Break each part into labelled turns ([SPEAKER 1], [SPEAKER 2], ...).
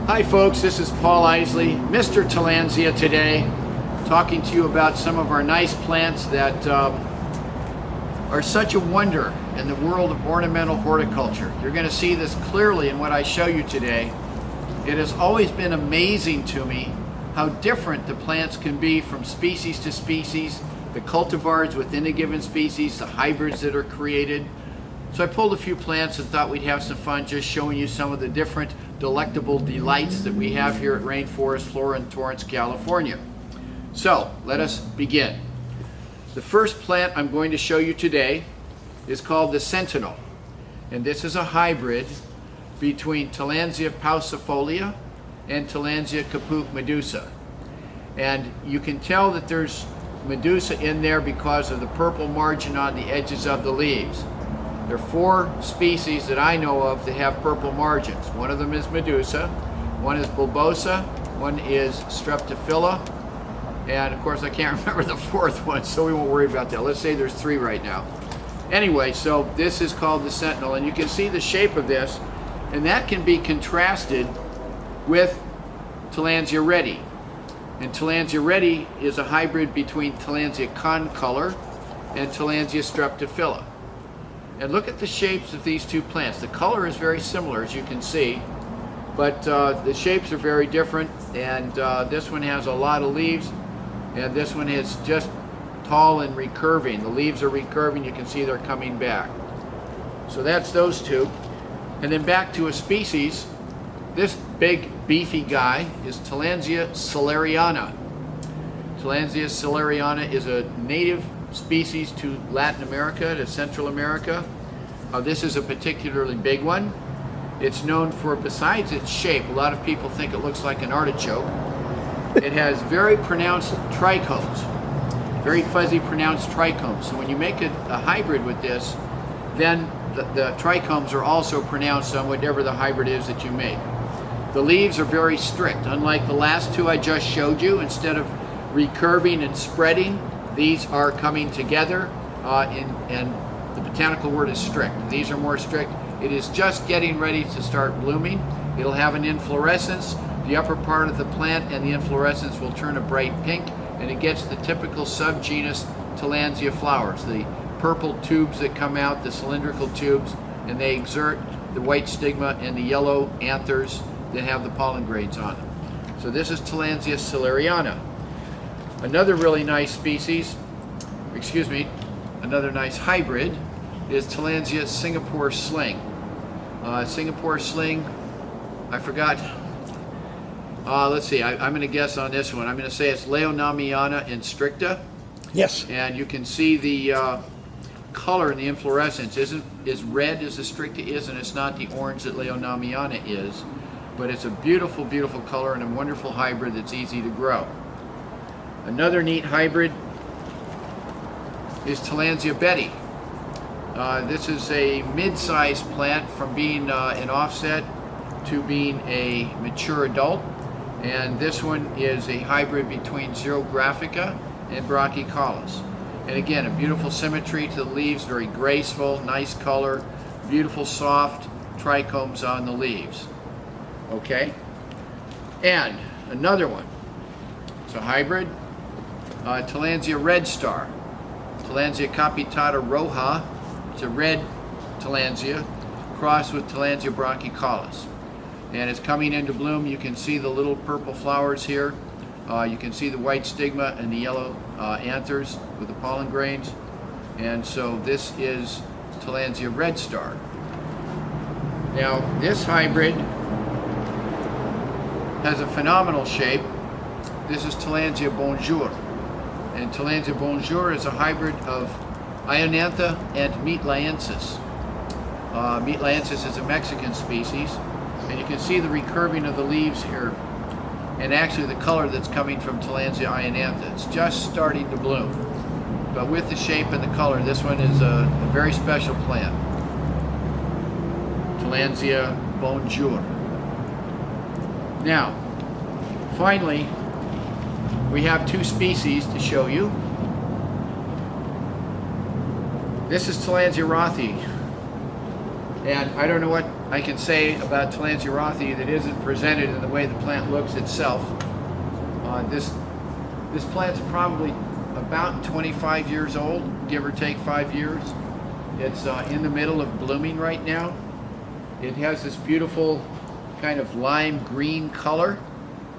[SPEAKER 1] Hi folks, this is Paul Isley, Mr. Tillandsia today, talking to you about some of our nice plants that are such a wonder in the world of ornamental horticulture. You're going to see this clearly in what I show you today. It has always been amazing to me how different the plants can be from species to species, the cultivars within a given species, the hybrids that are created. So I pulled a few plants and thought we'd have some fun just showing you some of the different delectable delights that we have here at Rainforest Flora in Torrance, California. So let us begin. The first plant I'm going to show you today is called the Sentinel, and this is a hybrid between Tillandsia paucifolia and Tillandsia caput medusa. And you can tell that there's medusa in there because of the purple margin on the edges of the leaves. There are 4 species that I know of that have purple margins. One of them is medusa, one is bulbosa, one is streptophila, and of course I can't remember the 4th one, so we won't worry about that. Let's say there's 3 right now. Anyway, so this is called the Sentinel, and you can see the shape of this, and that can be contrasted with Tillandsia reddi. And Tillandsia reddi is a hybrid between Tillandsia concolor and Tillandsia streptophila. And look at the shapes of these 2 plants. The color is very similar, as you can see, but the shapes are very different. And this one has a lot of leaves, and this one is just tall and recurving. The leaves are recurving. You can see they're coming back. So that's those 2. And then back to a species. This big beefy guy is Tillandsia solariana. Tillandsia solariana is a native species to Latin America, to Central America. This is a particularly big one. It's known for, besides its shape, a lot of people think it looks like an artichoke. It has very pronounced trichomes, very fuzzy pronounced trichomes. So when you make a hybrid with this, then the trichomes are also pronounced on whatever the hybrid is that you make. The leaves are very strict. Unlike the last 2 I just showed you, instead of recurving and spreading, these are coming together, and the botanical word is strict. These are more strict. It is just getting ready to start blooming. It'll have an inflorescence. The upper part of the plant and the inflorescence will turn a bright pink, and it gets the typical subgenus Tillandsia flowers, the purple tubes that come out, the cylindrical tubes, and they exert the white stigma and the yellow anthers that have the pollen grains on them. So this is Tillandsia solariana. Another really nice species, another nice hybrid is Tillandsia Singapore sling. Singapore sling, I forgot, let's see, I'm going to guess on this one. I'm going to say it's Leonamiana instricta.
[SPEAKER 2] Yes. And
[SPEAKER 1] you can see the color in the inflorescence isn't as red as the stricta is, and it's not the orange that Leonamiana is, but it's a beautiful, beautiful color and a wonderful hybrid that's easy to grow. Another neat hybrid is Tillandsia bettii. This is a mid-sized plant from being an offset to being a mature adult, and this one is a hybrid between Xerographica and Brachycaulus. And again, a beautiful symmetry to the leaves, very graceful, nice color, beautiful soft trichomes on the leaves. Okay? And another one, it's a hybrid, Tillandsia red star, Tillandsia capitata roja. It's a red Tillandsia crossed with Tillandsia brachycaulus, and it's coming into bloom. You can see the little purple flowers here. You can see the white stigma and the yellow anthers with the pollen grains, and so this is Tillandsia red star. Now this hybrid has a phenomenal shape. This is Tillandsia bonjour. And Tillandsia bonjour is a hybrid of Ionantha and Meatlaensis. Meatlaensis is a Mexican species, and you can see the recurving of the leaves here, and actually the color that's coming from Tillandsia ionantha. It's just starting to bloom. but with the shape and the color, this one is a very special plant. Tillandsia bonjour. Now, finally, we have two species to show you. This is Tillandsia rothi, and I don't know what I can say about Tillandsia rothi that isn't presented in the way the plant looks itself. This plant's probably about 25 years old, give or take 5 years. It's in the middle of blooming right now. It has this beautiful kind of lime green color,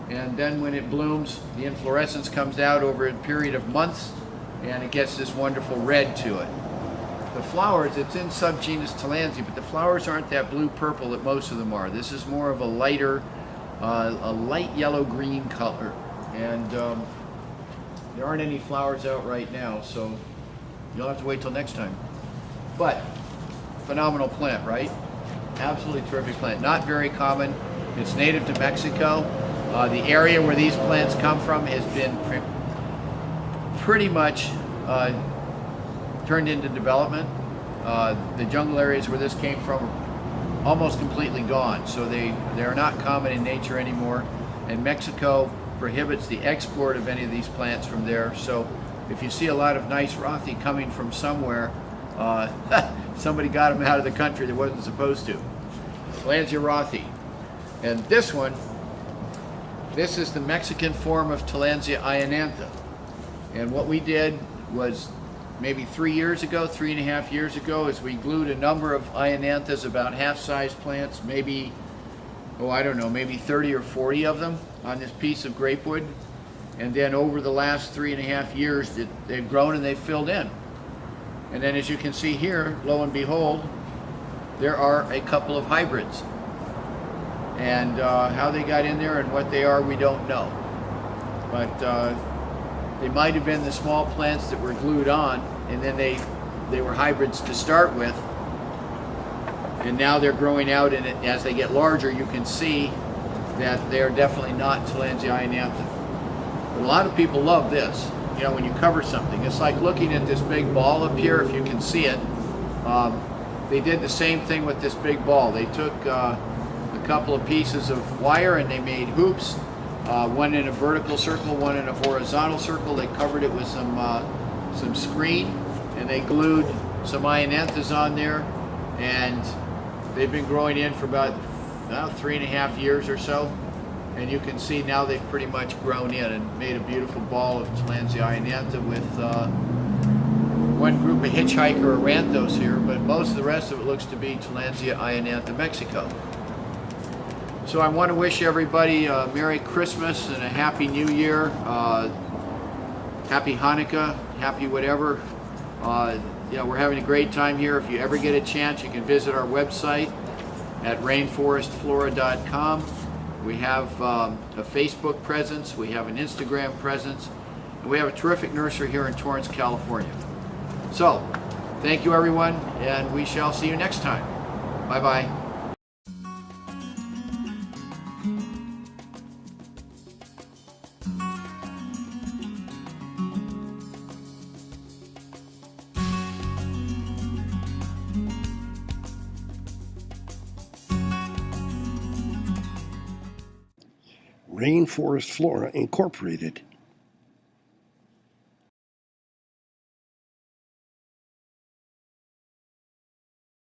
[SPEAKER 1] and then when it blooms, the inflorescence comes out over a period of months, and it gets this wonderful red to it. The flowers, it's in subgenus Tillandsia, but the flowers aren't that blue-purple that most of them are. This is more of a lighter, a light yellow-green color. And there aren't any flowers out right now, so you'll have to wait till next time. But, phenomenal plant, right? Absolutely terrific plant. Not very common. It's native to Mexico. The area where these plants come from has been pretty much turned into development. The jungle areas where this came from are almost completely gone, so they are not common in nature anymore, and Mexico prohibits the export of any of these plants from there. So if you see a lot of nice rothi coming from somewhere, somebody got them out of the country that wasn't supposed to. Tillandsia rothi. And this one, this is the Mexican form of Tillandsia ionantha. And what we did was maybe 3 years ago, 3.5 years ago, is we glued a number of ionanthas, about half-sized plants, maybe, oh, I don't know, maybe 30 or 40 of them on this piece of grapewood. And then over the last 3.5 years, they've grown and they've filled in. And then as you can see here, lo and behold, there are a couple of hybrids. And how they got in there and what they are, we don't know. But they might have been the small plants that were glued on, and then they were hybrids to start with. And now they're growing out, and as they get larger, you can see that they're definitely not Tillandsia ionantha. But a lot of people love this. You know, when you cover something, it's like looking at this big ball up here, if you can see it. They did the same thing with this big ball. They took a couple of pieces of wire and they made hoops, one in a vertical circle, one in a horizontal circle. They covered it with some screen, and they glued some ionanthas on there, and they've been growing in for about 3.5 years or so. And you can see now they've pretty much grown in and made a beautiful ball of Tillandsia ionantha with one group of hitchhiker aranthos here, but most of the rest of it looks to be Tillandsia ionantha Mexico. So I want to wish everybody a Merry Christmas and a Happy New Year, Happy Hanukkah, Happy whatever. You know, we're having a great time here. If you ever get a chance, you can visit our website at rainforestflora.com. We have a Facebook presence, we have an Instagram presence, and we have a terrific nursery here in Torrance, California. So, thank you everyone, and we shall see you next time. Bye-bye.
[SPEAKER 2] Rainforest Flora Incorporated